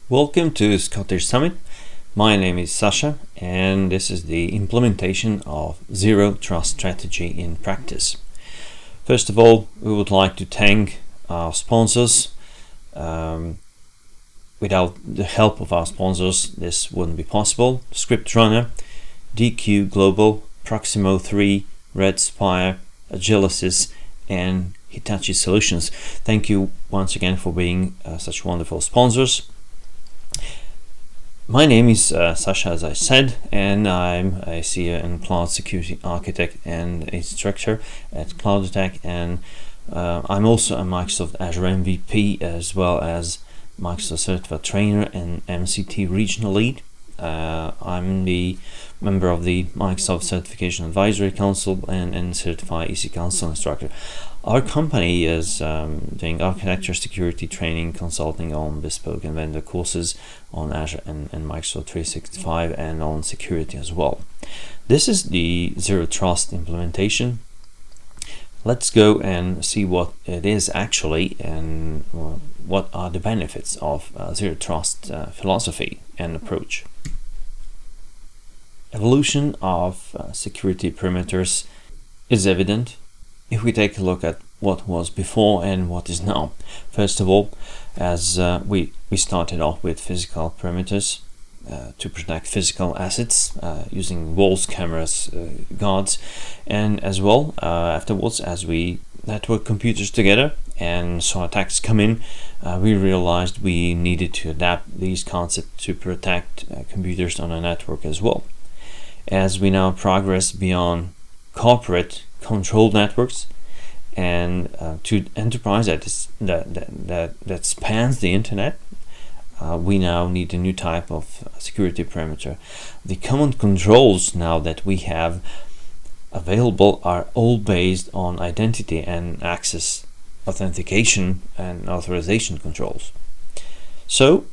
Welcome to Scottish Summit. My name is Sasha, and this is the implementation of Zero Trust strategy in practice. First of all, we would like to thank our sponsors. Without the help of our sponsors, this wouldn't be possible. ScriptRunner, DQ Global, Proximo 3, Red Spire, Agilysys, and Hitachi Solutions. Thank you once again for being such wonderful sponsors. My name is Sasha, as I said, and I'm a senior and cloud security architect and instructor at Cloud Attack, and I'm also a Microsoft Azure MVP as well as Microsoft Certified Trainer and MCT Regional Lead. I'm the member of the Microsoft Certification Advisory Council and Certified EC Council instructor. Our company is doing architecture, security training, consulting on bespoke and vendor courses on Azure and Microsoft 365 and on security as well. This is the Zero Trust implementation. Let's go and see what it is actually and what are the benefits of Zero Trust philosophy and approach. Evolution of security perimeters is evident if we take a look at what was before and what is now. First of all, as we started off with physical perimeters to protect physical assets using walls, cameras, guards, and as well afterwards, as we network computers together and saw attacks come in, we realized we needed to adapt these concepts to protect computers on a network as well. As we now progress beyond corporate controlled networks and to enterprise that spans the internet, we now need a new type of security perimeter. The common controls now that we have available are all based on identity and access authentication and authorization controls. So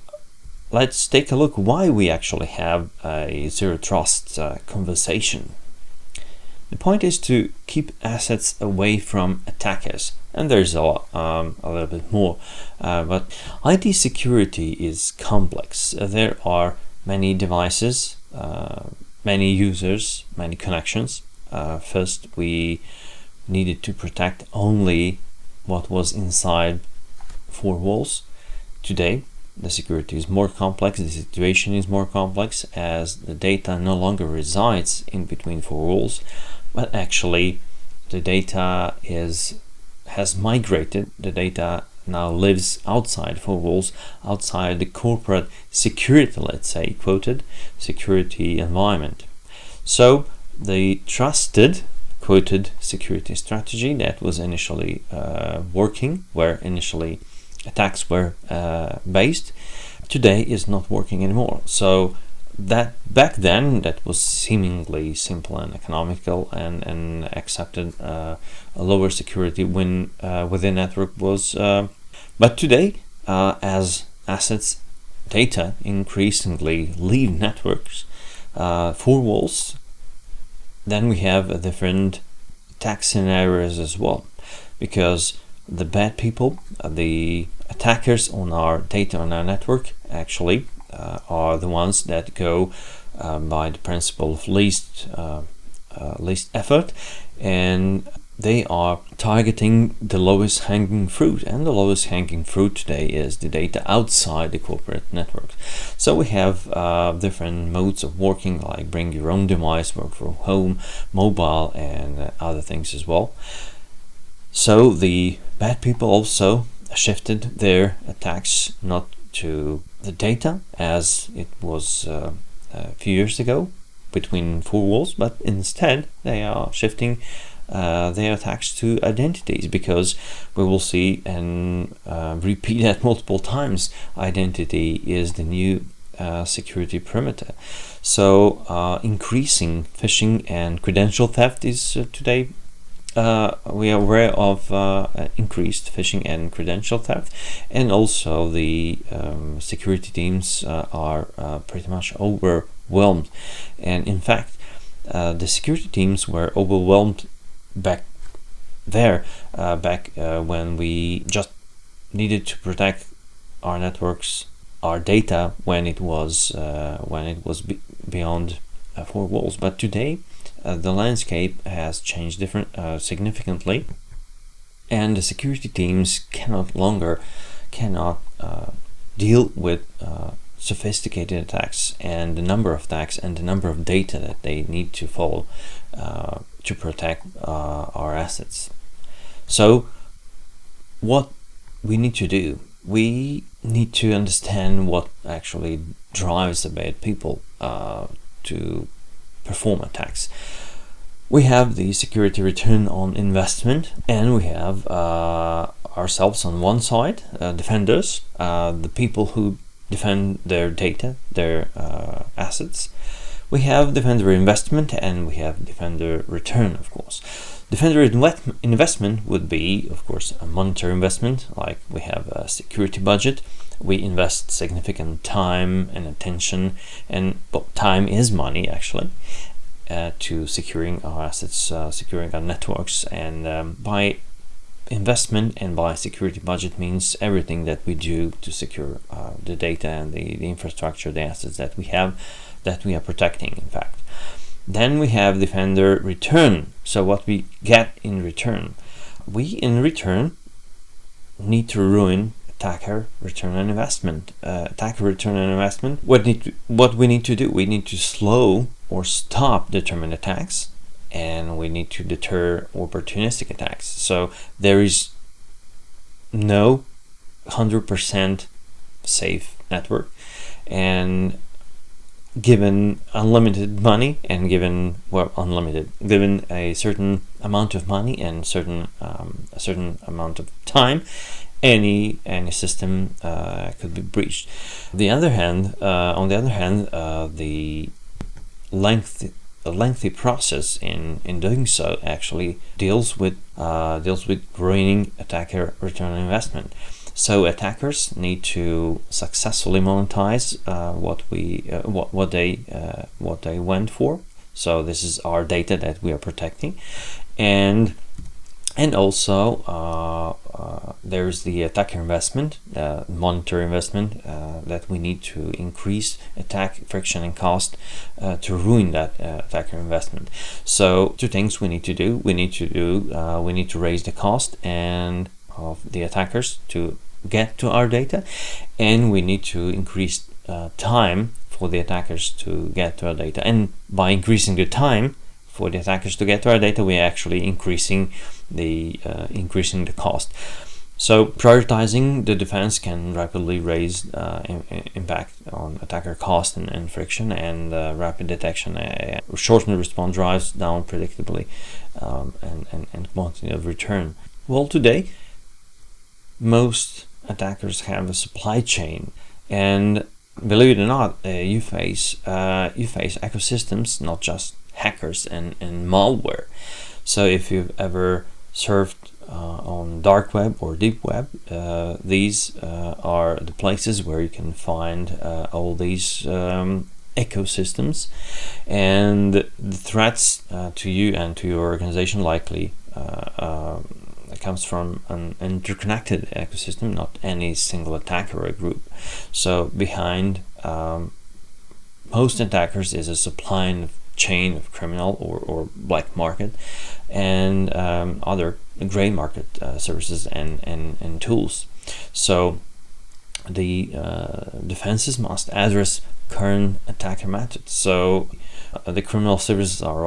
let's take a look why we actually have a Zero Trust conversation. The point is to keep assets away from attackers, and there's a little bit more. But IT security is complex. There are many devices, many users, many connections. First, we needed to protect only what was inside four walls. Today, the security is more complex, the situation is more complex, as the data no longer resides in between four walls, but actually the data has migrated. The data now lives outside four walls, outside the corporate security, let's say, quoted security environment. So the trusted quoted security strategy that was initially working, where initially attacks were based, today is not working anymore. So that back then that was seemingly simple and economical and accepted a lower security when within network was but today as assets data increasingly leave networks four walls, then we have different attack scenarios as well, because the bad people, the attackers on our data on our network actually are the ones that go by the principle of least effort, and they are targeting the lowest hanging fruit, and the lowest hanging fruit today is the data outside the corporate network. So we have different modes of working, like bring your own device, work from home, mobile, and other things as well. So the bad people also shifted their attacks not to the data as it was a few years ago between four walls, but instead they are shifting their attacks to identities, because we will see and repeat that multiple times. Identity is the new security perimeter. So increasing phishing and credential theft is today. We are aware of increased phishing and credential theft, and also the security teams are pretty much overwhelmed. And in fact, the security teams were overwhelmed back when we just needed to protect our networks our data when it was beyond 4 walls. But today the landscape has changed significantly, and the security teams cannot longer deal with sophisticated attacks and the number of attacks and the number of data that they need to follow to protect our assets. So what we need to do, we need to understand what actually drives the bad people to perform attacks. We have the security return on investment, and we have ourselves on one side, defenders, the people who defend their data, their assets. We have defender investment, and we have defender return, of course. Defender investment would be, of course, a monetary investment, like we have a security budget. We invest significant time and attention, and time is money actually, to securing our assets, securing our networks, and by investment and by security budget means everything that we do to secure the data and the infrastructure, the assets that we have, that we are protecting, in fact. Then we have defender return. So what we get in return, we in return need to ruin attacker return on investment. Attacker return on investment, what we need to do, we need to slow or stop determined attacks, and we need to deter opportunistic attacks. So there is no 100% safe network, and given unlimited money and given a certain amount of money and a certain amount of time, any system could be breached. On the other hand, the lengthy process in doing so actually deals with ruining attacker return on investment. So attackers need to successfully monetize what they went for. So this is our data that we are protecting, and also there's the attacker investment, monetary investment, that we need to increase attack friction and cost to ruin that attacker investment. So two things we need to do. We need to raise the cost and of the attackers to get to our data, and we need to increase time for the attackers to get to our data. And by increasing the time for the attackers to get to our data, we're actually increasing the cost. So prioritizing the defense can rapidly raise impact on attacker cost and friction, and rapid detection, shortened response drives down predictably, and quantity of return. Well, today most attackers have a supply chain, and believe it or not, you face ecosystems, not just hackers and malware. So if you've ever surfed on dark web or deep web, these are the places where you can find all these ecosystems, and the threats to you and to your organization likely comes from an interconnected ecosystem, not any single attacker or group. So behind most attackers is a supply chain of criminal or black market and other gray market services and tools. So the defenses must address current attacker methods. So the criminal services are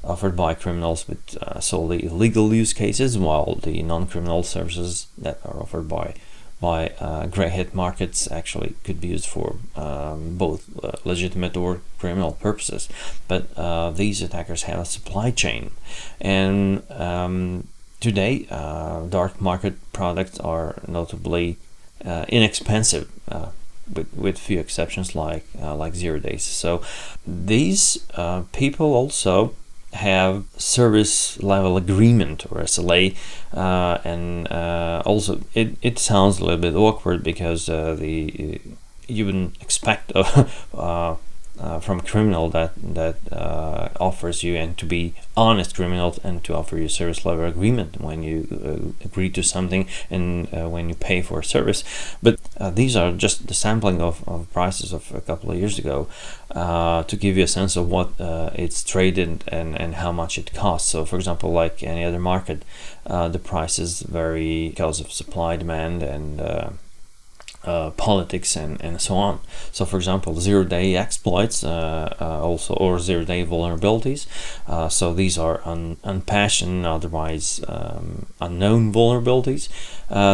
offered by criminals with solely illegal use cases, while the non-criminal services that are offered by gray hat markets actually could be used for both legitimate or criminal purposes. But these attackers have a supply chain, and today dark market products are notably inexpensive, with few exceptions like 0 days. So these people also have service level agreement, or SLA, and also it sounds a little bit awkward because you wouldn't expect a from a criminal that offers you, and to be honest criminal, and to offer you service level agreement when you agree to something, and when you pay for a service. But these are just the sampling of prices of a couple of years ago, to give you a sense of what it's traded and how much it costs. So for example, like any other market, the prices vary because of supply, demand, and politics and so on. So for example, zero-day exploits, also, or zero-day vulnerabilities. So these are unpatched and otherwise unknown vulnerabilities.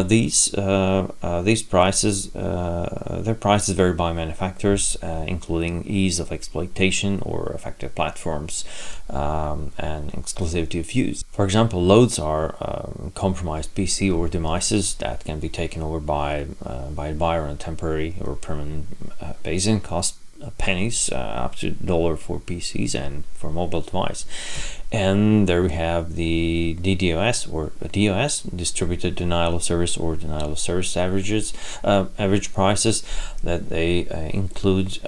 These prices, their prices vary by manufacturers, including ease of exploitation or effective platforms, and exclusivity of use. For example, loads are compromised PC or devices that can be taken over by a buyer on a temporary or permanent basis, and cost pennies, up to $1 for PCs and for mobile device. And there we have the DDoS or DOS, distributed denial of service or denial of service average prices, that they include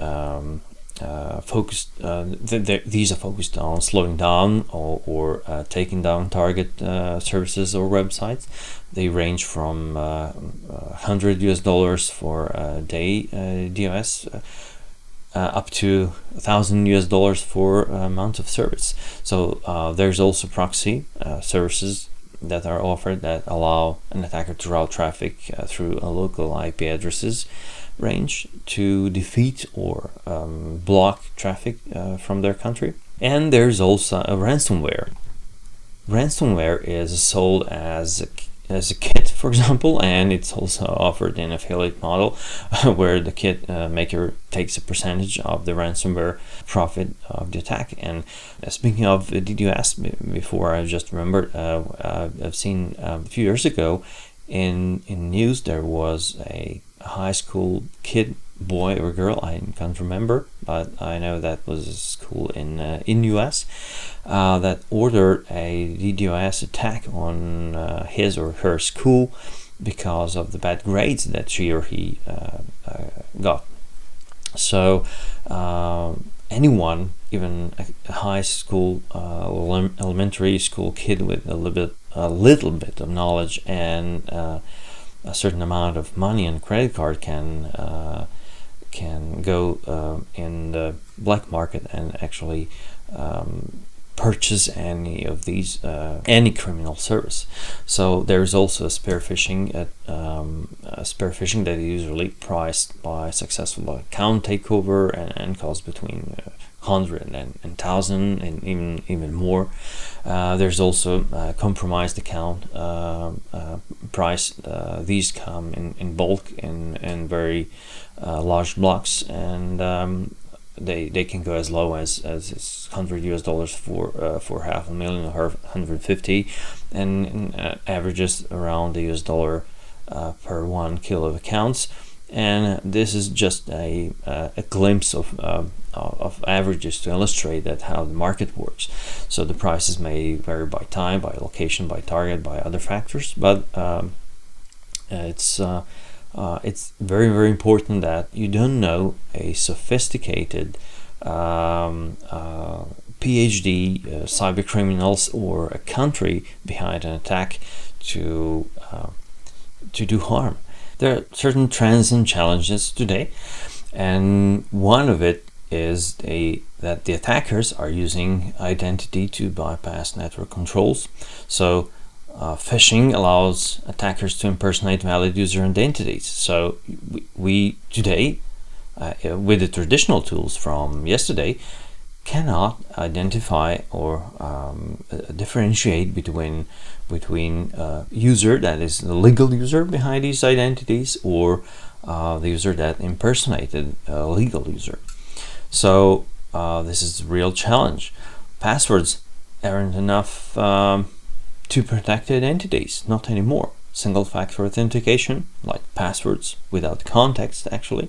these are focused on slowing down or taking down target services or websites. They range from $100 for a day DOS, up to $1,000 for a month of service. So there's also proxy services that are offered that allow an attacker to route traffic through a local IP addresses range to defeat or block traffic from their country. And there's also a ransomware. Ransomware is sold as a kit, for example, and it's also offered in affiliate model, where the kit maker takes a percentage of the ransomware profit of the attack. And speaking of DDoS, before I just remembered, I've seen a few years ago in news there was a high school kid, boy or girl, I can't remember, but I know that was a school in US that ordered a DDoS attack on his or her school because of the bad grades that she or he got. So anyone, even a high school, elementary school kid with a little bit of knowledge and a certain amount of money and credit card can go in the black market and actually purchase any of these, any criminal service. So there's also a spear phishing, that is usually priced by successful account takeover and costs between 100 and 1,000 and even more. There's also compromised account price. These come in bulk in very large blocks, and they can go as low as $100 for $500,000 or 150, and averages around the US$ per 1 kilo of accounts. And this is just a glimpse of averages to illustrate that how the market works. So the prices may vary by time, by location, by target, by other factors, but it's very, very important that you don't know a sophisticated PhD cyber criminals or a country behind an attack to do harm. There are certain trends and challenges today, and one of it is that the attackers are using identity to bypass network controls. So phishing allows attackers to impersonate valid user identities. So we today, with the traditional tools from yesterday, cannot identify or differentiate between user that is the legal user behind these identities or the user that impersonated a legal user. So this is a real challenge. Passwords aren't enough to protect identities, not anymore. Single-factor authentication, like passwords without context, actually,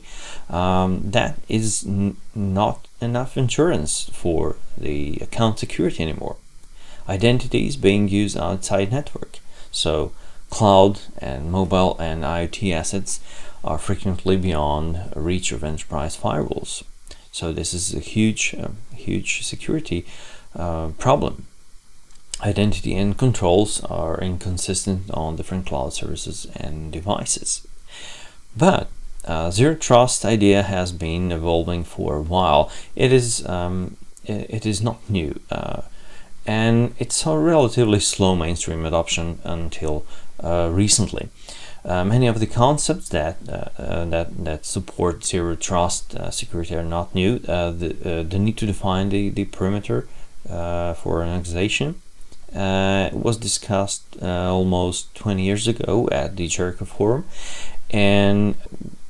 that is not enough insurance for the account security anymore. Identities being used outside network, so cloud and mobile and IoT assets are frequently beyond reach of enterprise firewalls. So this is a huge security problem. Identity and controls are inconsistent on different cloud services and devices. But Zero Trust idea has been evolving for a while. It is not new, and it saw relatively slow mainstream adoption until recently. Many of the concepts that support Zero Trust security are not new. The need to define the perimeter for an organization was discussed almost 20 years ago at the Jericho Forum, and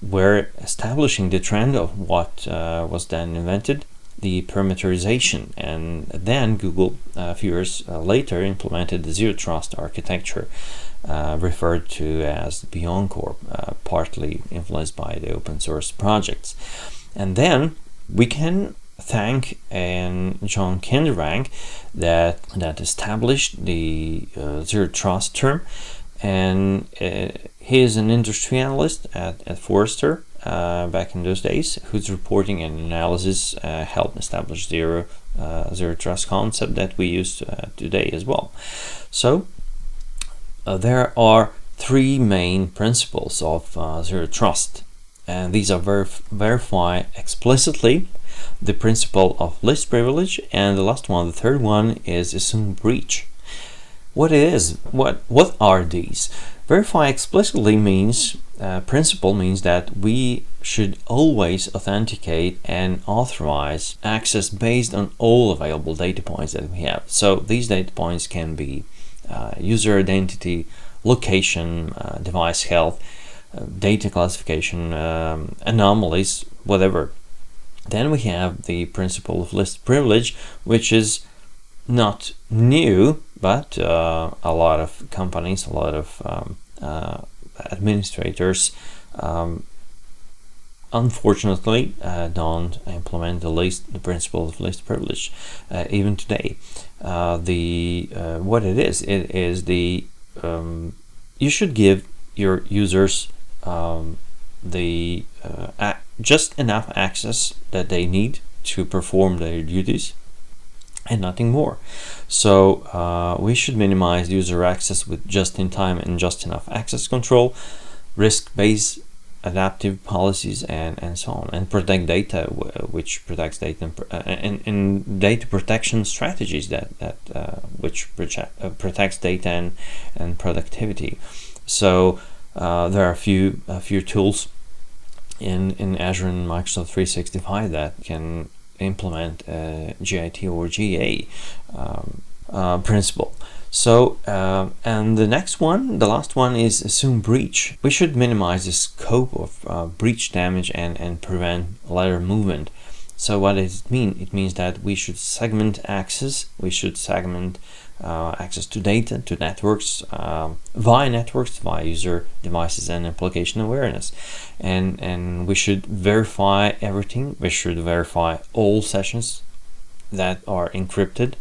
we're establishing the trend of what was then invented, the parameterization, and then Google a few years later implemented the Zero Trust architecture, referred to as Beyond Core, partly influenced by the open source projects. And then we can thank John Kranjac that established the Zero Trust term, and he is an industry analyst at Forrester back in those days, whose reporting and analysis helped establish Zero Trust concept that we use today as well. So there are three main principles of Zero Trust, and these are verify explicitly, the principle of least privilege, and the last one, the third one, is assume breach. What are these? Verify explicitly means principle means that we should always authenticate and authorize access based on all available data points that we have. So these data points can be user identity, location, device health, data classification, anomalies, whatever. Then we have the principle of least privilege, which is not new, but a lot of companies, a lot of administrators, unfortunately, don't implement the principle of least privilege even today. What it is the you should give your users just enough access that they need to perform their duties, and nothing more. So we should minimize user access with just-in-time and just-enough access control, risk-based adaptive policies, and so on, and protect data, which protects data, and data protection strategies which protects data and productivity. So there are a few tools in Azure and Microsoft 365 that can implement GIT or GA principle. So and the last one is assume breach. We should minimize the scope of breach damage and prevent lateral movement. So what does it mean? It means that we should segment access. We should segment access to data, to networks, via user devices and application awareness, and we should verify everything. We should verify all sessions that are encrypted,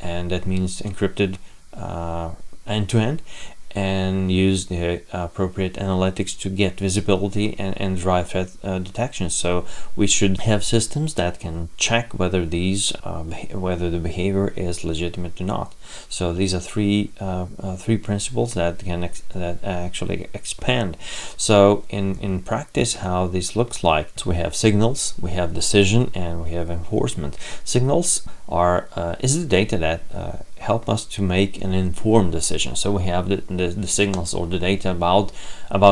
and that means encrypted end to end, and use the appropriate analytics to get visibility and drive threat detection. So we should have systems that can check whether whether the behavior is legitimate or not. So these are three principles that actually expand. So in practice, how this looks like: so we have signals, we have decision, and we have enforcement. Signals is the data that help us to make an informed decision. So we have the signals or the data about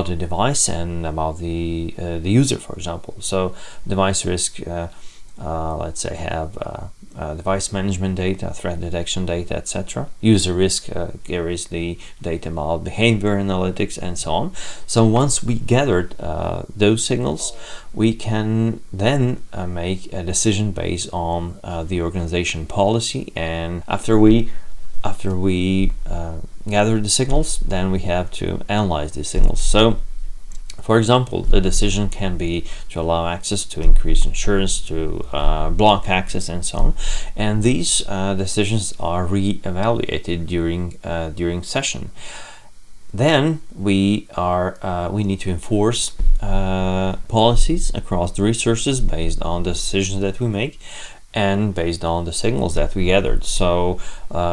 the device and about the user, for example. So device risk, let's say, have device management data, threat detection data, etc. User risk carries the data about behavior analytics and so on. So once we gathered those signals, we can then make a decision based on the organization policy. And after we gather the signals, then we have to analyze these signals. So for example, the decision can be to allow access, to increase insurance, to block access, and so on. And these decisions are re-evaluated during session. Then we need to enforce policies across the resources based on the decisions that we make and based on the signals that we gathered. So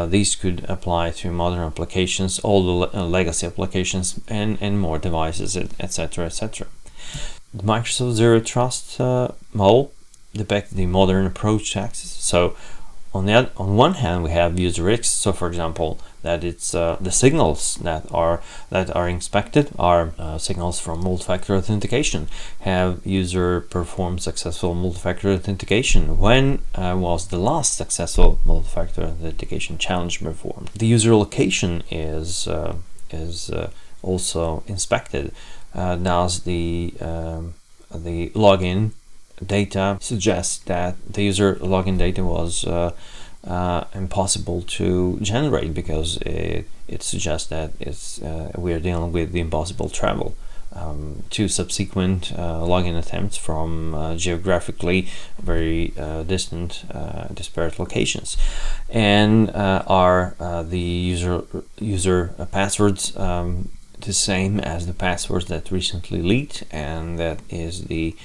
these could apply to modern applications, all the legacy applications, and more devices, etc., etc. The Microsoft Zero Trust model depicts the modern approach to access. So on one hand, we have user risks. So, for example, that it's the signals that are inspected are signals from multi-factor authentication. Have user performed successful multi-factor authentication? When was the last successful multi-factor authentication challenge performed? The user location is also inspected. Does the login data suggests that the user login data was impossible to generate because it suggests that we're dealing with the impossible travel to subsequent login attempts from geographically very disparate locations. And are the user passwords the same as the passwords that recently leaked, and that is the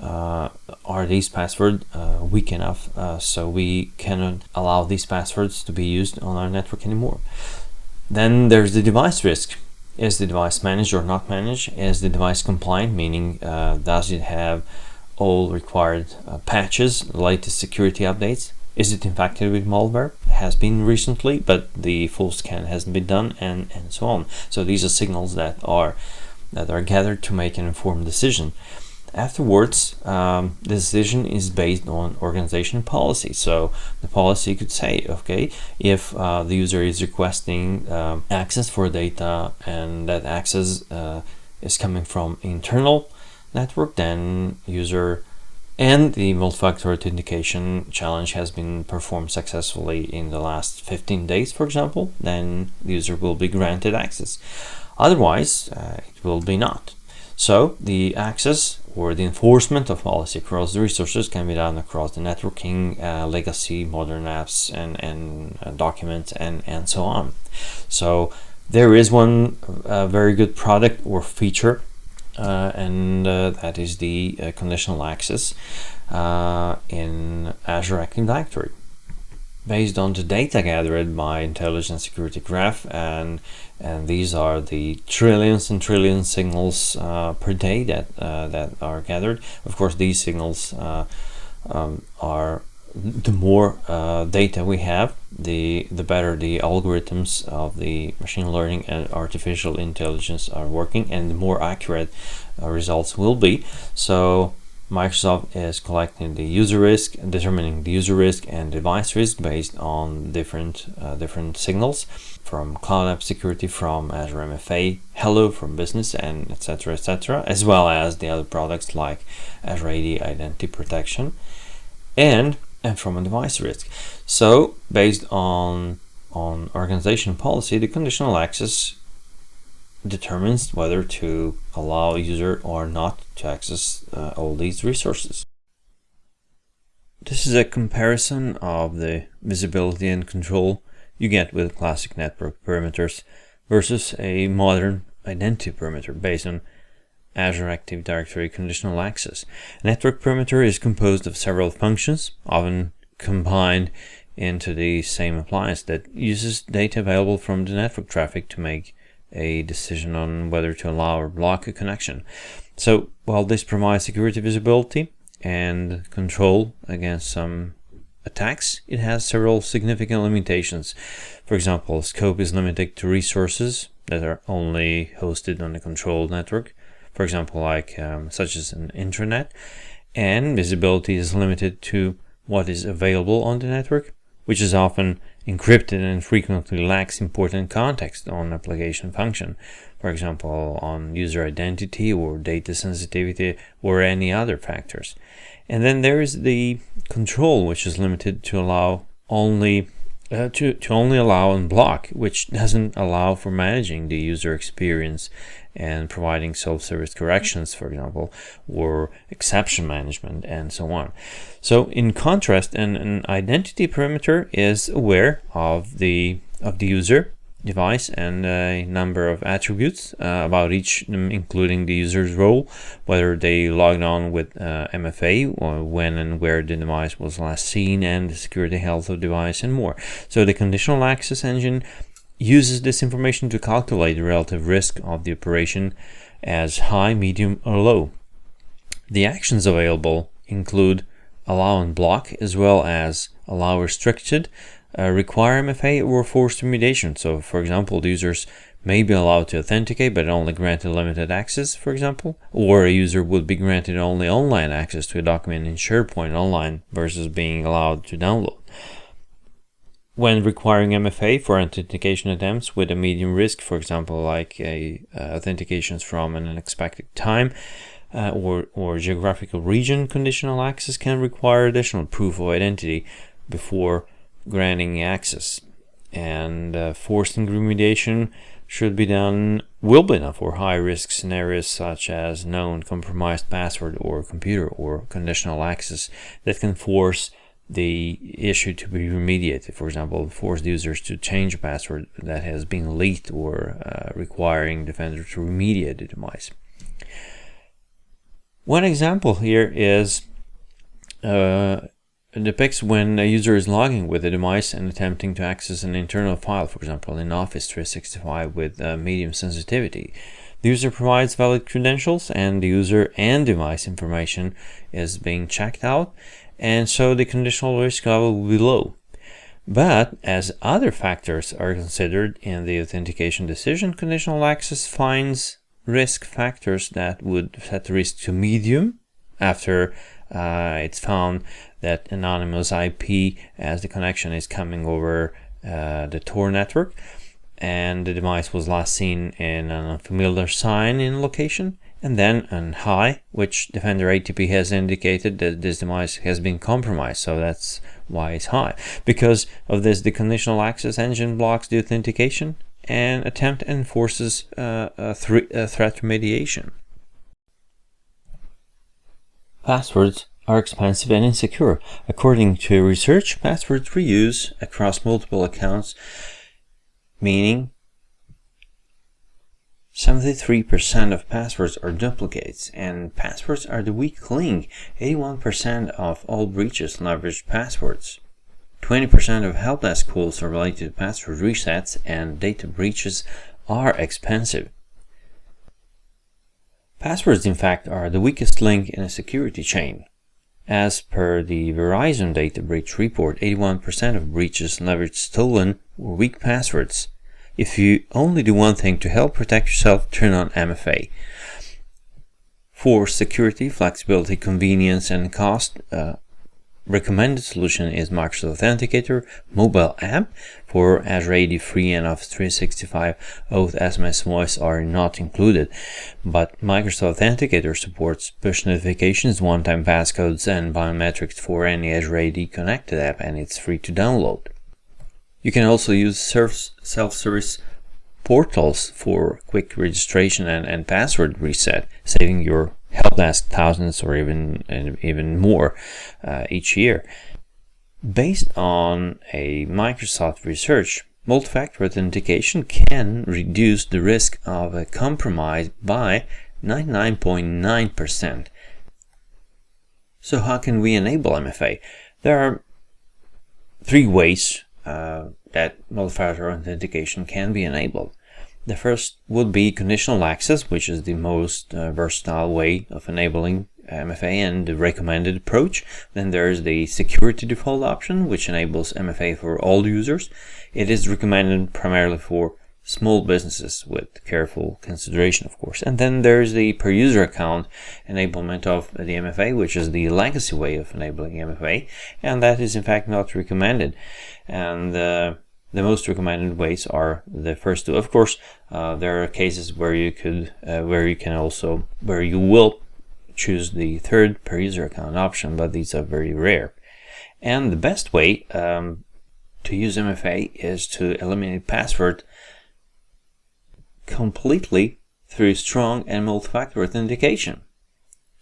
are these passwords weak enough so we cannot allow these passwords to be used on our network anymore. Then there's the device risk. Is the device managed or not managed? Is the device compliant, meaning does it have all required patches, latest security updates? Is it infected with malware? It has been recently, but the full scan hasn't been done, and so on. So these are signals that are gathered to make an informed decision. Afterwards, the decision is based on organization policy. So the policy could say, okay, if the user is requesting access for data and that access is coming from internal network, then user and the multi-factor authentication challenge has been performed successfully in the last 15 days, for example, then the user will be granted access. Otherwise, it will be not. So the access or the enforcement of policy across the resources can be done across the networking, legacy, modern apps, and documents, and so on. So there is one very good product or feature, and that is the conditional access in Azure Active Directory. Based on the data gathered by Intelligent Security Graph, and these are the trillions and trillions signals per day that are gathered. Of course, these signals are the more data we have, the better the algorithms of the machine learning and artificial intelligence are working, and the more accurate results will be. So Microsoft is collecting the user risk, determining the user risk and device risk based on different signals from Cloud App Security, from Azure MFA, Hello from Business, and etc., as well as the other products like Azure AD Identity Protection, and from a device risk. So based on organization policy, the conditional access determines whether to allow a user or not to access all these resources. This is a comparison of the visibility and control you get with classic network perimeters versus a modern identity perimeter based on Azure Active Directory conditional access. A network perimeter is composed of several functions, often combined into the same appliance, that uses data available from the network traffic to make a decision on whether to allow or block a connection. So while this provides security, visibility, and control against some attacks, it has several significant limitations. For example, scope is limited to resources that are only hosted on a controlled network, for example, like such as an intranet, and visibility is limited to what is available on the network, which is often encrypted and frequently lacks important context on application function, for example, on user identity or data sensitivity or any other factors. And then there is the control, which is limited to allow only allow and block, which doesn't allow for managing the user experience and providing self-service corrections, for example, or exception management, and so on. So in contrast, an identity perimeter is aware of the user device and a number of attributes about each, including the user's role, whether they logged on with MFA, or when and where the device was last seen, and the security health of the device, and more. So the conditional access engine uses this information to calculate the relative risk of the operation as high, medium, or low. The actions available include allow and block, as well as allow restricted, require MFA, or forced remediation. So, for example, the users may be allowed to authenticate but only granted limited access, for example, or a user would be granted only online access to a document in SharePoint Online versus being allowed to download. When requiring MFA for authentication attempts with a medium risk, for example, like authentications from an unexpected time or geographical region, conditional access can require additional proof of identity before granting access. And forcing remediation will be done for high-risk scenarios such as known compromised password or computer, or conditional access that can force the issue to be remediated. For example, force the users to change a password that has been leaked, or requiring the vendor to remediate the device. One example here is depicts when a user is logging with a device and attempting to access an internal file, for example, in Office 365 with medium sensitivity. The user provides valid credentials, and the user and device information is being checked out, and so the conditional risk level will be low. But as other factors are considered in the authentication decision, conditional access finds risk factors that would set the risk to medium after it's found that anonymous IP, as the connection is coming over the Tor network, and the device was last seen in an unfamiliar sign in location, and then on high, which Defender ATP has indicated that this device has been compromised, so that's why it's high. Because of this, the conditional access engine blocks the authentication and attempt and forces threat remediation. Passwords are expensive and insecure. According to research, password reuse across multiple accounts, meaning 73% of passwords are duplicates, and passwords are the weak link. 81% of all breaches leverage passwords. 20% of help desk calls are related to password resets, and data breaches are expensive. Passwords, in fact, are the weakest link in a security chain. As per the Verizon data breach report, 81% of breaches leverage stolen or weak passwords. If you only do one thing to help protect yourself, turn on MFA. For security, flexibility, convenience, and cost, recommended solution is Microsoft Authenticator mobile app. For Azure AD Free and Office 365, Oath, SMS, Voice are not included, but Microsoft Authenticator supports push notifications, one-time passcodes, and biometrics for any Azure AD connected app, and it's free to download. You can also use self-service portals for quick registration and password reset, saving your help desk thousands or even more each year. Based on a Microsoft research, multi-factor authentication can reduce the risk of a compromise by 99.9%. So how can we enable MFA? There are three ways that multi-factor authentication can be enabled. The first would be conditional access, which is the most versatile way of enabling MFA and the recommended approach. Then there is the security default option, which enables MFA for all users. It is recommended primarily for small businesses with careful consideration, of course. And then there's the per user account enablement of the MFA, which is the legacy way of enabling MFA, and that is in fact not recommended. And the most recommended ways are the first two. Of course, there are cases where you will choose the third per user account option, but these are very rare. And the best way to use MFA is to eliminate password completely through strong and multi-factor authentication.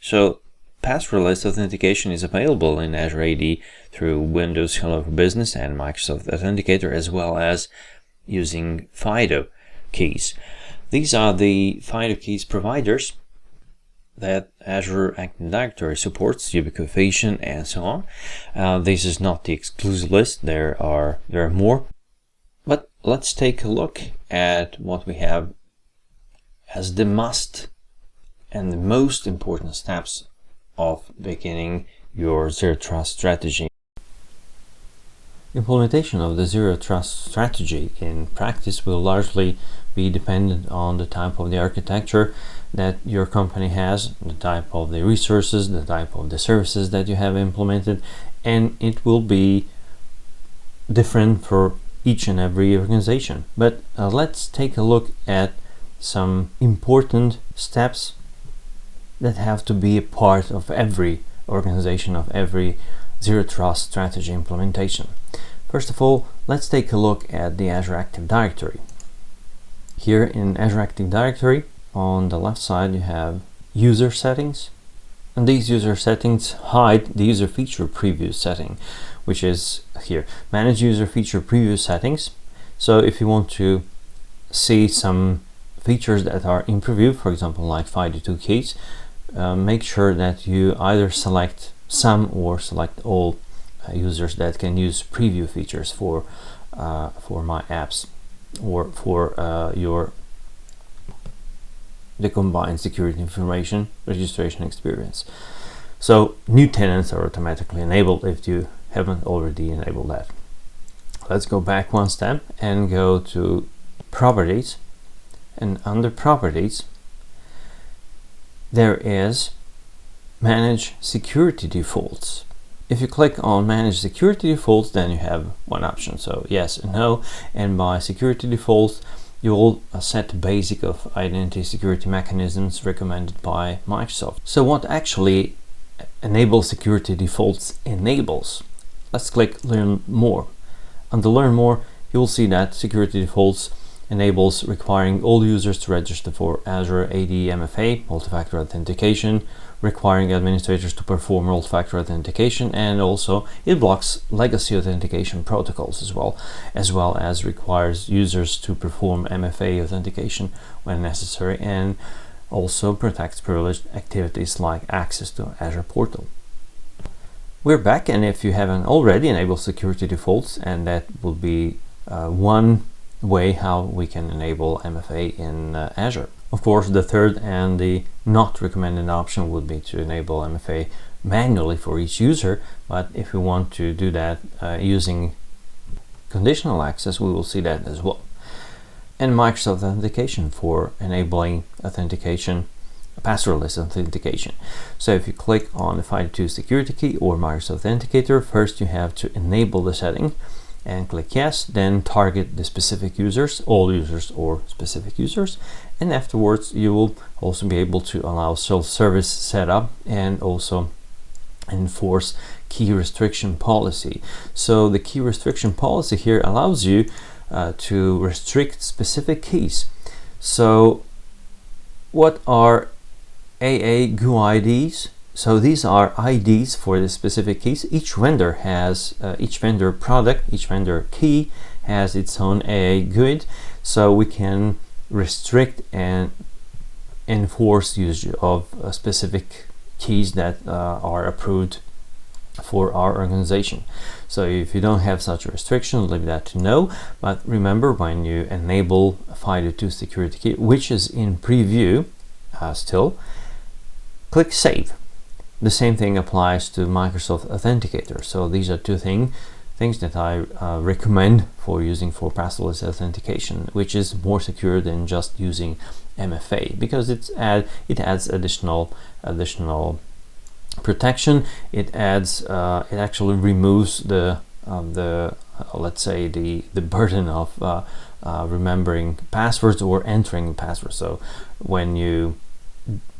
So passwordless authentication is available in Azure AD through Windows Hello for Business and Microsoft Authenticator, as well as using FIDO keys. These are the FIDO keys providers that Azure Active Directory supports, ubiquification and so on. This is not the exclusive list, there are more. But let's take a look at what we have as the must and the most important steps of beginning your Zero Trust strategy. Implementation of the Zero Trust strategy in practice will largely be dependent on the type of the architecture that your company has, the type of the resources, the type of the services that you have implemented, and it will be different for each and every organization. But let's take a look at some important steps that have to be a part of every organization, of every Zero Trust strategy implementation. First of all, let's take a look at the Azure Active Directory. Here in Azure Active Directory, on the left side you have user settings, and these user settings hide the user feature preview setting, which is here, manage user feature preview settings. So if you want to see some features that are in preview, for example like FIDO2 keys, make sure that you either select some or select all users that can use preview features for my apps or for the combined security information registration experience. So new tenants are automatically enabled if you haven't already enabled that. Let's go back one step and go to properties, and under properties there is manage security defaults. If you click on manage security defaults, then you have one option, so yes and no, and by security defaults you will set the basic of identity security mechanisms recommended by Microsoft. So what actually enable security defaults enables? Let's click learn more. Under learn more you will see that security defaults enables requiring all users to register for Azure AD MFA, multi-factor authentication, requiring administrators to perform multi-factor authentication, and also it blocks legacy authentication protocols as well as requires users to perform MFA authentication when necessary, and also protects privileged activities like access to Azure portal. We're back, and if you haven't already enabled security defaults, and that will be one way how we can enable MFA in Azure. Of course, the third and the not recommended option would be to enable MFA manually for each user, but if we want to do that using conditional access, we will see that as well. And Microsoft Authentication for enabling authentication, passwordless authentication. So if you click on the FIDO2 security key or Microsoft Authenticator, first you have to enable the setting and click yes, then target the specific users, all users or specific users, and afterwards you will also be able to allow self-service setup and also enforce key restriction policy. So the key restriction policy here allows you to restrict specific keys. So what are AA GUIDs? So these are IDs for the specific keys. Each vendor has, each vendor product, each vendor key has its own AA GUID. So we can restrict and enforce use of specific keys that are approved for our organization. So if you don't have such a restriction, leave that to no. But remember, when you enable FIDO2 security key, which is in preview still, click save. The same thing applies to Microsoft Authenticator. So these are two things that I recommend for using for passwordless authentication, which is more secure than just using MFA, because it adds additional protection. It actually removes the let's say the burden of remembering passwords or entering passwords. So when you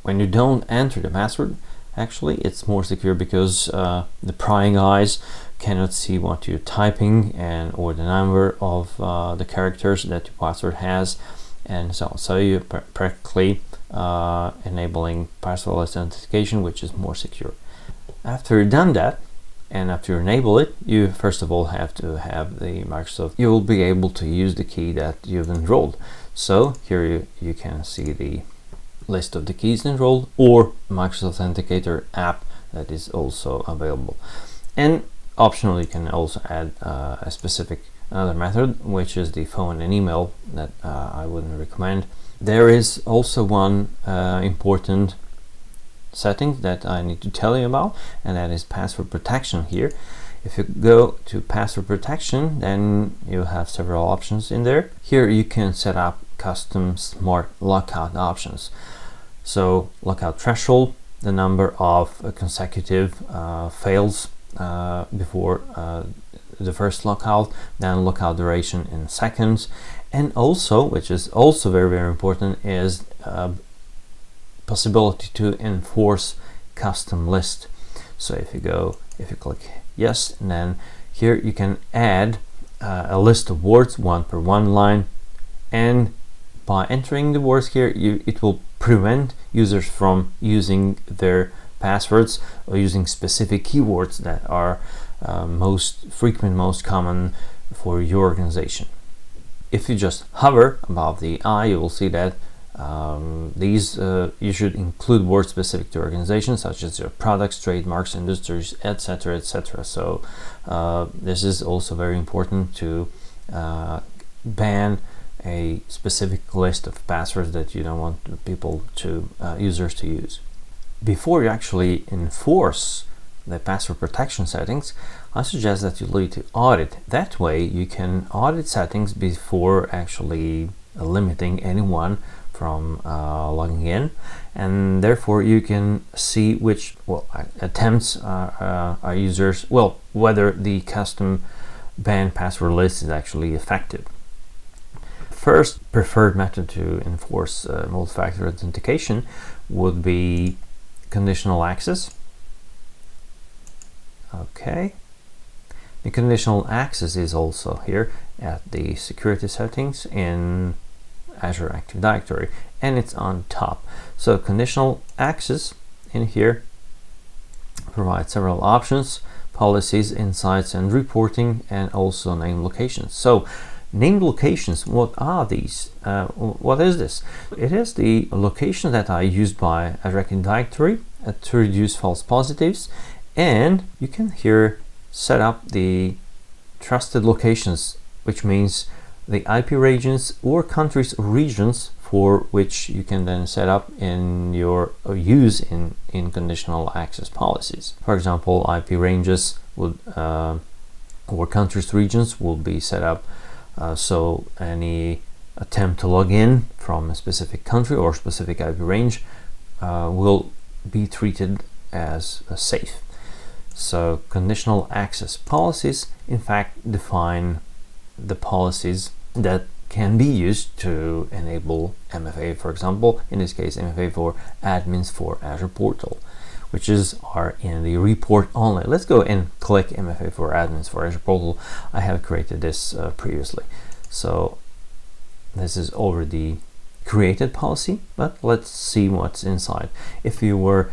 don't enter the password, actually it's more secure because the prying eyes cannot see what you're typing and or the number of the characters that your password has, and so on. So you're practically enabling passwordless authentication, which is more secure. After you've done that, And after you enable it, you first of all have to have the Microsoft. You will be able to use the key that you've enrolled. So here you can see the list of the keys enrolled, or Microsoft Authenticator app that is also available. And optional, you can also add a specific another method, which is the phone and email that I wouldn't recommend. There is also one important setting that I need to tell you about, and that is password protection. Here, if you go to password protection, then you have several options in there. Here you can set up custom smart lockout options. So lockout threshold, the number of consecutive fails before the first lockout, then lockout duration in seconds, and also, which is also very, very important, is possibility to enforce custom list. So if you click yes, and then here you can add a list of words, one per one line, and by entering the words here, it will prevent users from using their passwords or using specific keywords that are most frequent, most common for your organization. If you just hover above the eye, you will see that you should include words specific to organizations, such as your products, trademarks, industries, etc., etc. So this is also very important to ban a specific list of passwords that you don't want people to users to use. Before you actually enforce the password protection settings, I suggest that you need to audit. That way you can audit settings before actually limiting anyone from logging in, and therefore you can see which attempts are users, whether the custom banned password list is actually effective. First preferred method to enforce multi-factor authentication would be conditional access. Okay, the conditional access is also here at the security settings in Azure Active Directory, and it's on top. So conditional access in here provides several options: policies, insights, and reporting, and also named locations. So named locations, what are these? What is this? It is the location that are used by Azure Active Directory to reduce false positives, and you can here set up the trusted locations, which means the IP regions or countries or regions for which you can then set up in your use in conditional access policies. For example, IP ranges would or countries regions will be set up so any attempt to log in from a specific country or specific IP range will be treated as safe. So conditional access policies in fact define the policies that can be used to enable MFA, for example, in this case MFA for admins for Azure Portal, which are in the report only. Let's go and click MFA for admins for Azure Portal. I have created this previously, so this is already created policy, but let's see what's inside. If you were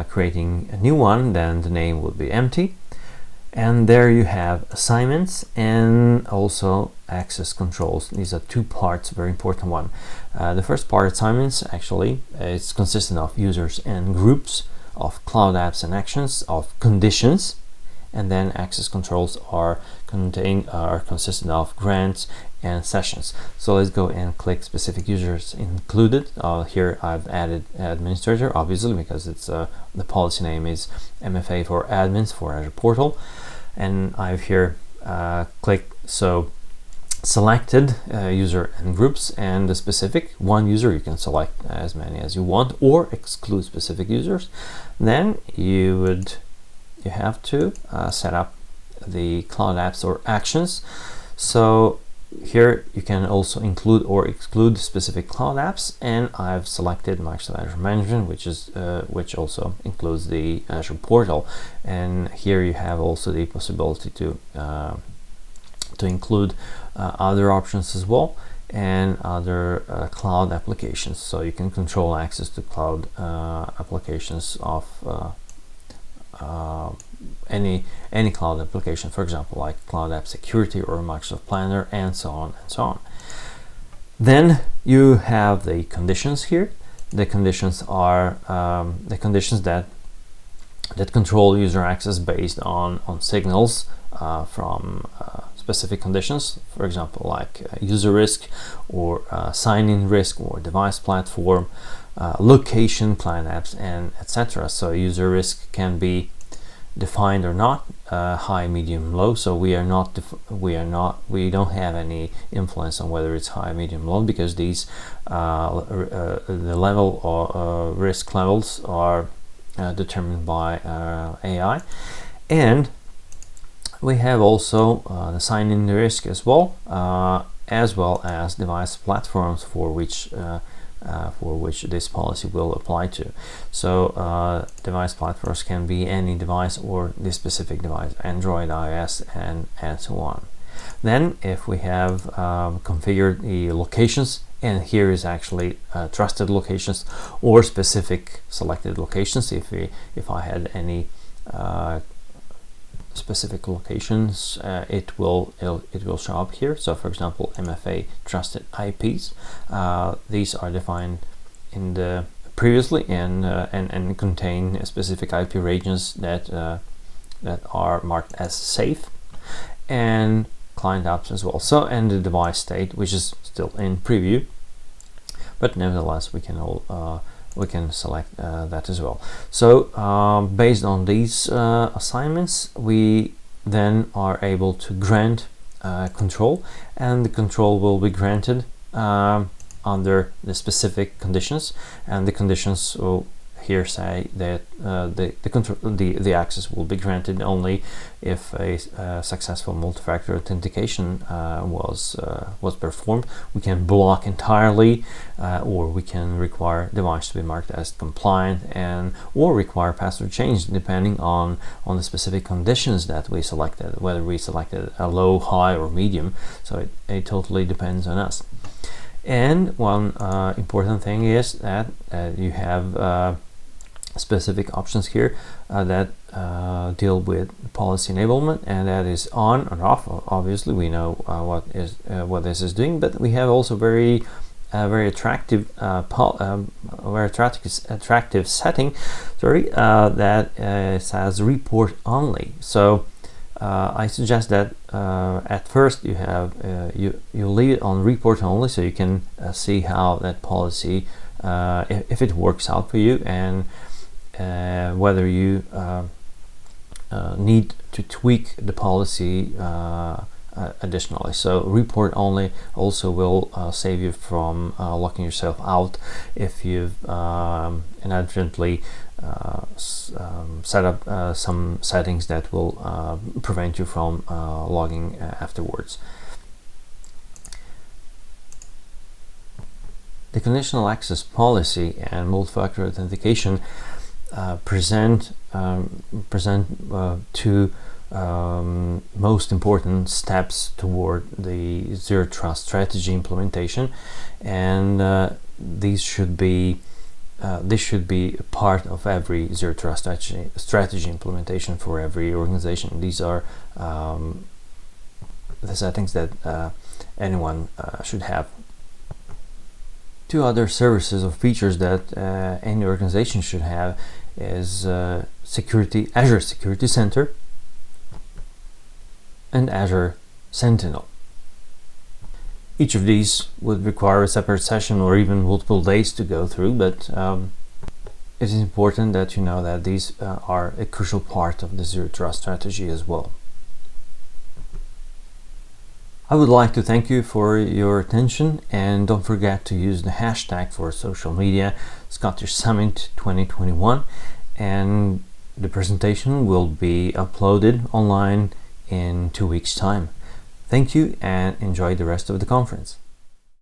creating a new one, then the name would be empty, and there you have assignments and also access controls. These are two parts, very important one. The first part, assignments, actually it's consistent of users and groups, of cloud apps and actions, of conditions, and then access controls are consistent of grants and sessions. So let's go and click specific users included. Here I've added administrator, obviously, because it's the policy name is MFA for admins for Azure Portal, and I've here selected user and groups, and the specific one user, you can select as many as you want or exclude specific users. Then you have to set up the cloud apps or actions. So here you can also include or exclude specific cloud apps, and I've selected Microsoft Azure Management, which also includes the Azure Portal. And here you have also the possibility to include other options as well, and other cloud applications. So you can control access to cloud applications of any cloud application, for example, like Cloud App Security or Microsoft Planner, and so on and so on. Then you have the conditions here. The conditions are the conditions that control user access based on signals from specific conditions, for example, like user risk or sign-in risk or device platform, location, client apps, and etc. So user risk can be defined or not, high, medium, low. So we don't have any influence on whether it's high, medium, low, because these the level or risk levels are determined by AI. And we have also the sign-in risk as well as device platforms for which this policy will apply to. So device platforms can be any device or this specific device, Android, iOS, and so on. Then if we have configured the locations, and here is actually trusted locations or specific selected locations. If I had any specific locations, it will show up here. So for example, MFA trusted IPs, these are defined in the previously and contain specific IP regions that are marked as safe, and client apps as well. So, and the device state, which is still in preview, but nevertheless we can select that as well. So based on these assignments, we then are able to grant control, and the control will be granted under the specific conditions, and the conditions will here say that the access will be granted only if a successful multi-factor authentication was performed. We can block entirely, or we can require device to be marked as compliant, or require password change depending on the specific conditions that we selected, whether we selected a low, high, or medium. So it totally depends on us. And one important thing is that you have specific options here that deal with policy enablement, and that is on and off. Obviously we know what this is doing, but we have also very attractive setting, that says report only. So I suggest that at first you have you leave it on report only, so you can see how that policy, if it works out for you, and whether you need to tweak the policy additionally. So report only also will save you from locking yourself out if you've inadvertently set up some settings that will prevent you from logging afterwards. The conditional access policy and multi-factor authentication present two most important steps toward the zero trust strategy implementation, and this should be a part of every zero trust strategy implementation for every organization. These are the settings that anyone should have. Two other services or features that any organization should have is Azure Security Center and Azure Sentinel. Each of these would require a separate session or even multiple days to go through, but it is important that you know that these are a crucial part of the zero trust strategy as well. I would like to thank you for your attention, and don't forget to use the hashtag for social media, Scottish Summit 2021, and the presentation will be uploaded online in 2 weeks' time. Thank you and enjoy the rest of the conference.